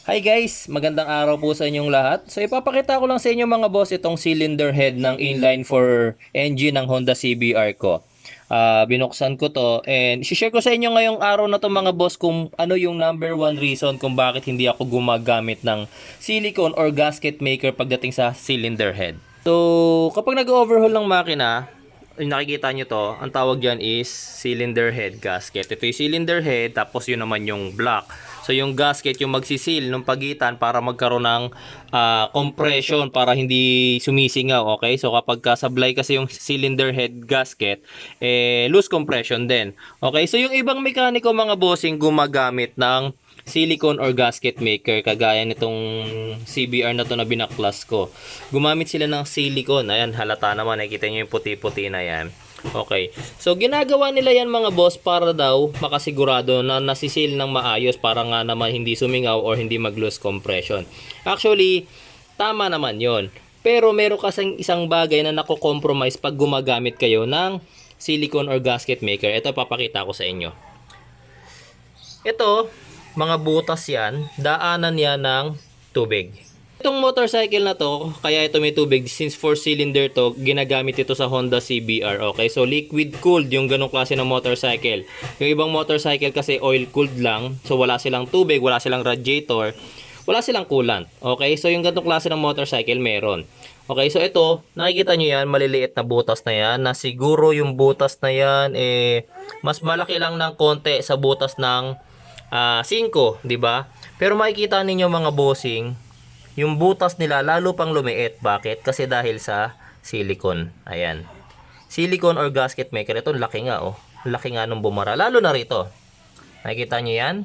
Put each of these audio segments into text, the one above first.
Hi guys! Magandang araw po sa inyong lahat. So ipapakita ko lang sa inyo mga boss itong cylinder head ng inline 4 engine ng Honda CBR ko. Binuksan ko to and share ko sa inyo ngayong araw na to mga boss kung ano yung number one reason kung bakit hindi ako gumagamit ng silicone or gasket maker pagdating sa cylinder head. So kapag nag-overhaul ng makina, yung nakikita nyo to, ang tawag dyan is cylinder head gasket. Ito yung cylinder head, tapos yun naman yung block. So yung gasket yung magsisil ng pagitan para magkaroon ng compression para hindi sumisingaw, okay? So kapag sablay kasi yung cylinder head gasket, loose compression din. Okay, so yung ibang mekaniko mga bossing gumagamit ng silicone or gasket maker kagaya nitong CBR na to na binaklas ko. Gumamit sila ng silicone. Ayan, halata naman. Nakikita nyo yung puti-puti na yan. Okay. So, ginagawa nila yan mga boss para daw makasigurado na nasisil ng maayos para nga naman hindi sumingaw or hindi mag-loose compression. Actually, tama naman yon. Pero meron kasing isang bagay na nako-compromise pag gumagamit kayo ng silicone or gasket maker. Ito, papakita ko sa inyo. Ito, mga butas yan, daanan yan ng tubig. Itong motorcycle na to, kaya ito may tubig, since 4-cylinder to, ginagamit ito sa Honda CBR. Okay, so liquid cooled yung ganong klase ng motorcycle. Yung ibang motorcycle kasi oil cooled lang, so wala silang tubig, wala silang radiator, wala silang coolant. Okay, so yung ganong klase ng motorcycle meron. Okay, so ito, nakikita nyo yan, maliliit na butas na yan, na siguro yung butas na yan, mas malaki lang ng konti sa butas ng 5, di ba? Pero makikita ninyo mga bossing, yung butas nila lalo pang lumiit. Bakit? Kasi dahil sa silicone. Ayan. Silicone or gasket maker. Ito laki nga oh. Laki nga nung bumara. Lalo na rito. Nakikita nyo yan?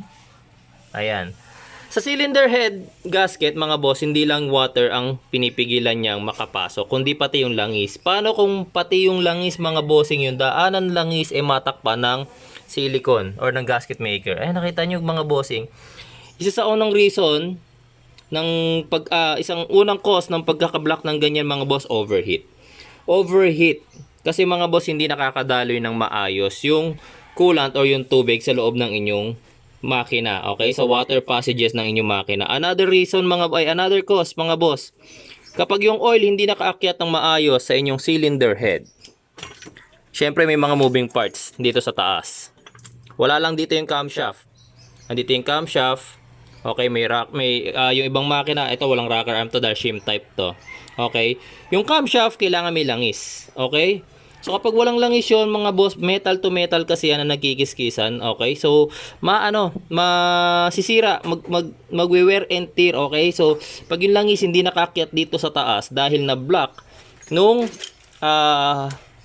Ayan. Sa cylinder head gasket mga boss, hindi lang water ang pinipigilan niyang makapasok, kundi pati yung langis. Paano kung pati yung langis mga bossing, yung daanan langis matakpan ng silicone or ng gasket maker? Ay, nakita nyo mga bossing, isa sa unang reason ng isang unang cause ng pagkakablock ng ganyan mga boss, overheat. Overheat kasi mga boss, hindi nakakadaloy ng maayos yung coolant or yung tubig sa loob ng inyong makina. Okay, so water passages ng inyong makina. Another reason another cause mga boss, kapag yung oil hindi nakaakyat ng maayos sa inyong cylinder head, syempre may mga moving parts dito sa taas. Wala lang dito yung camshaft. Andito yung camshaft. Okay, may yung ibang makina, ito walang rocker arm to, dahil shim type to. Okay, yung camshaft kailangan may langis. Okay, so kapag walang langis yun mga boss, metal to metal kasi yan na nagkikiskisan. Okay, so masisira, magwe-wear and tear. Okay, so pag yung langis hindi nakakyat dito sa taas dahil na block nung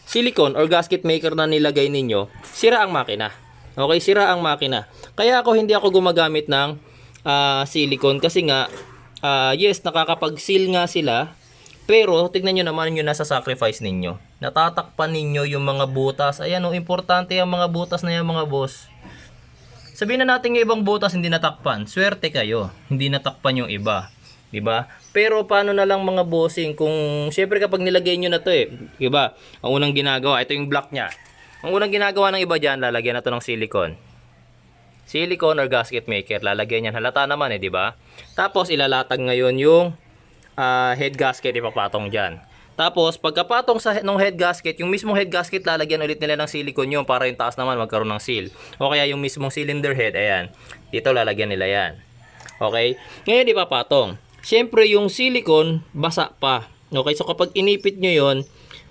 silicone or gasket maker na nilagay ninyo, sira ang makina. Okay, sira ang makina. Kaya hindi ako gumagamit ng silicone kasi nga yes, nakakapag-seal nga sila, pero tignan nyo naman yung nasa sacrifice ninyo. Natatakpan ninyo yung mga butas. Ayan oh, importante yung mga butas na yan mga boss. Sabihin na natin yung ibang butas hindi natakpan, swerte kayo, hindi natakpan yung iba, di ba? Pero paano na lang mga bossing kung syempre kapag nilagay nyo na to di ba? Ang unang ginagawa, ito yung block nya. Ang unang ginagawa ng iba dyan, lalagyan na to ng silicone. Silicone or gasket maker, lalagyan yan. Halata naman di ba? Tapos ilalatag ngayon yung head gasket, ipapatong dyan. Tapos pagkapatong sa ng head gasket, yung mismong head gasket lalagyan ulit nila ng silicone yun para yung taas naman magkaroon ng seal. O kaya yung mismong cylinder head, ayan. Dito lalagyan nila yan. Okay? Ngayon ipapatong. Siyempre yung silicone, basa pa. Okay? So kapag inipit nyo yon,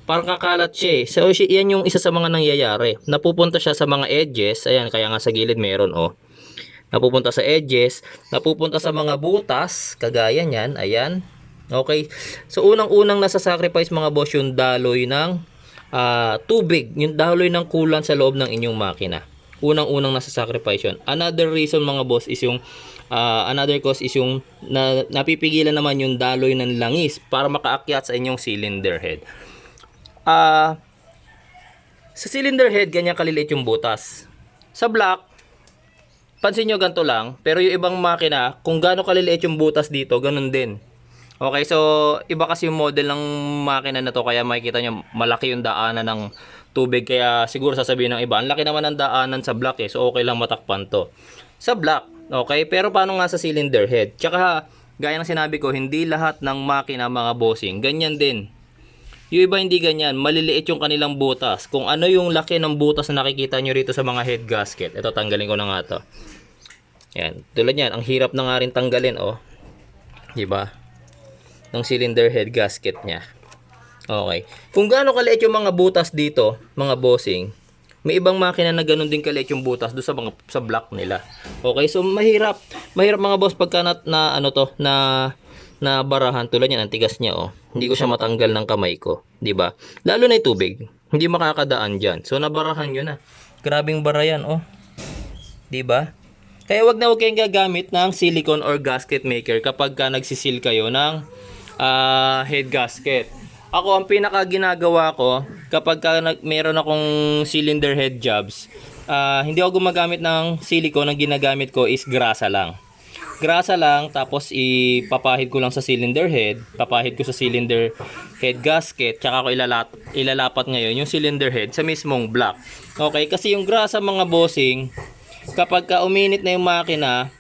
parang kakalat siya. So yan yung isa sa mga nangyayari. Napupunta siya sa mga edges. Ayan, kaya nga sa gilid meron napupunta sa edges, napupunta sa mga butas, kagaya niyan, ayan. Okay. So unang-unang nasa sacrifice mga boss yung daloy ng tubig, yung daloy ng coolant sa loob ng inyong makina. Unang-unang nasa sacrifice yun. Another reason mga boss is yung another cause is yung napipigilan naman yung daloy ng langis para makaakyat sa inyong cylinder head. Sa cylinder head, ganyan kaliliit yung butas. Sa block, pansin nyo ganito lang, pero yung ibang makina, kung gaano kaliliit yung butas dito, ganun din. Okay, so iba kasi yung model ng makina na to, kaya makikita nyo malaki yung daanan ng tubig, kaya siguro sasabihin ng iba, ang laki naman ng daanan sa block so okay lang matakpan to. Sa block, Okay? Pero paano nga sa cylinder head? Tsaka, gaya ng sinabi ko, hindi lahat ng makina mga bossing, ganyan din. Yung iba hindi ganyan, maliliit yung kanilang butas. Kung ano yung laki ng butas na nakikita nyo rito sa mga head gasket. Ito, tanggalin ko na nga to. Yan, tulad yan, ang hirap na nga rin tanggalin, oh. Diba? Ng cylinder head gasket nya. Okay. Kung gaano kaliit yung mga butas dito, mga bossing, may ibang makina na ganun din kaliit yung butas doon sa block nila. Okay, so mahirap. Mahirap mga boss pagka na barahan, tulad yan, ang tigas niya, oh. Hindi ko siya matanggal ng kamay ko, 'di ba? Lalo na 'yung tubig, hindi makakadaan diyan. So nabarahan 'yun na. Grabing bara yan, oh. 'Di ba? Kaya wag na wag kayong gagamit ng silicone or gasket maker kapag ka nagsisil kayo ng head gasket. Ako, ang pinaka ginagawa ko kapag ka meron akong cylinder head jobs, hindi ako gumagamit ng silicone. Ang ginagamit ko is grasa lang. Grasa lang, tapos ipapahid ko lang sa cylinder head, papahid ko sa cylinder head gasket, tsaka ko ilalapat ngayon yung cylinder head sa mismong block. Okay, kasi yung grasa mga bossing, kapag ka uminit na yung makina,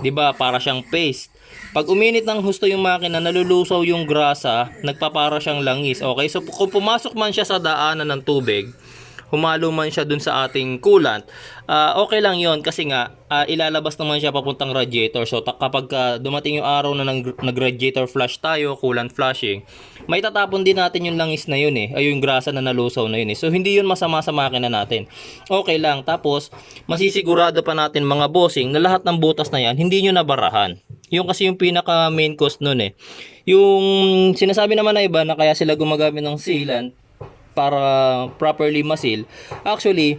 'di ba, para siyang paste. Pag uminit ng husto yung makina, nalulusaw yung grasa, nagpapara siyang langis. Okay, so kung pumasok man siya sa daanan ng tubig, humalo man siya dun sa ating coolant, okay lang yon kasi nga ilalabas naman siya papuntang radiator. So kapag dumating yung araw na nag-radiator flush tayo, coolant flushing, may tatapon din natin yung langis na yun ay yung grasa na nalusaw na yun So hindi yun masama sa makina natin. Okay lang. Tapos masisigurado pa natin mga bossing na lahat ng butas na yan hindi nyo nabarahan. Yung kasi yung pinaka main cost nun Yung sinasabi naman na iba na kaya sila gumagamit ng sealant para properly masil. Actually,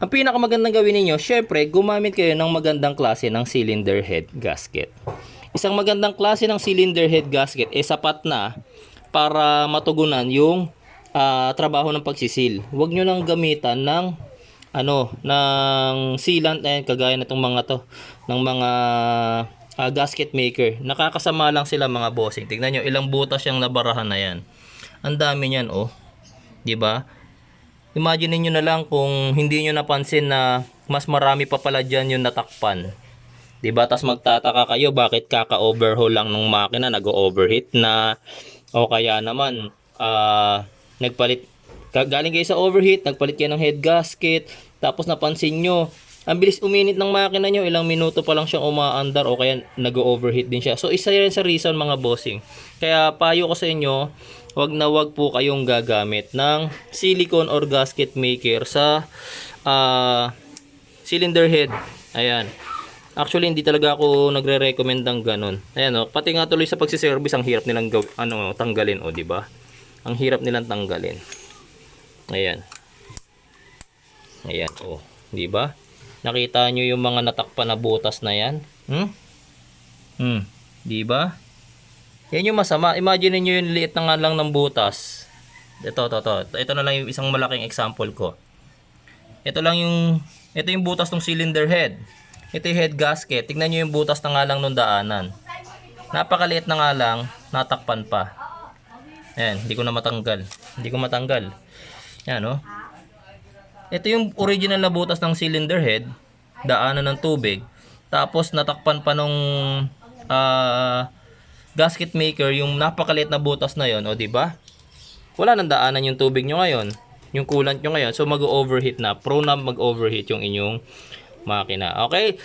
ang pinakamagandang gawin niyo, syempre, gumamit kayo ng magandang klase ng cylinder head gasket. Isang magandang klase ng cylinder head gasket sapat na para matugunan yung trabaho ng pagsisil. Huwag niyo nang gamitan ng ng sealant kagaya nitong mga to, ng mga gasket maker. Nakakasama lang sila mga bossing. Tingnan niyo ilang butas yung nabarahan na yan. Ang dami niyan, oh. 'Di ba? Imagine niyo na lang kung hindi niyo napansin na mas marami pa pala diyan yung natakpan. 'Di ba? Tas magtataka kayo bakit kaka-overhaul lang ng makina, nag-overheat na, o kaya naman nagpalit galing kayo sa overheat, nagpalit kayo ng head gasket, tapos napansin niyo ang bilis uminit ng makina niyo, ilang minuto pa lang siyang umaandar o kaya nag-overheat din siya. So isa yan sa reason mga bossing. Kaya payo ko sa inyo, wag na wag po kayong gagamit ng silicone or gasket maker sa cylinder head. Ayan. Actually, hindi talaga ako nagre-recommend ng ganun. Ayan, pati nga tuloy sa pagsiservice, ang hirap nilang tanggalin, di ba? Ang hirap nilang tanggalin. Ayan. Ayan, di ba? Nakita nyo yung mga natakpan na butas na yan? Di ba? Yan yung masama. Imagine niyo yung liit na nga lang ng butas. Ito na lang yung isang malaking example ko. Ito yung butas ng cylinder head. Ito yung head gasket. Tignan nyo yung butas na nga lang nung daanan. Napakaliit na nga lang, natakpan pa. Ayan, hindi ko matanggal. Yan, Ito yung original na butas ng cylinder head, daanan ng tubig. Tapos natakpan pa nung gasket maker yung napakaliit na butas na yon, di ba? Wala nang daanan yung tubig nyo ngayon, yung coolant nyo ngayon. So mag-overheat na, prone na mag-overheat yung inyong makina. Okay?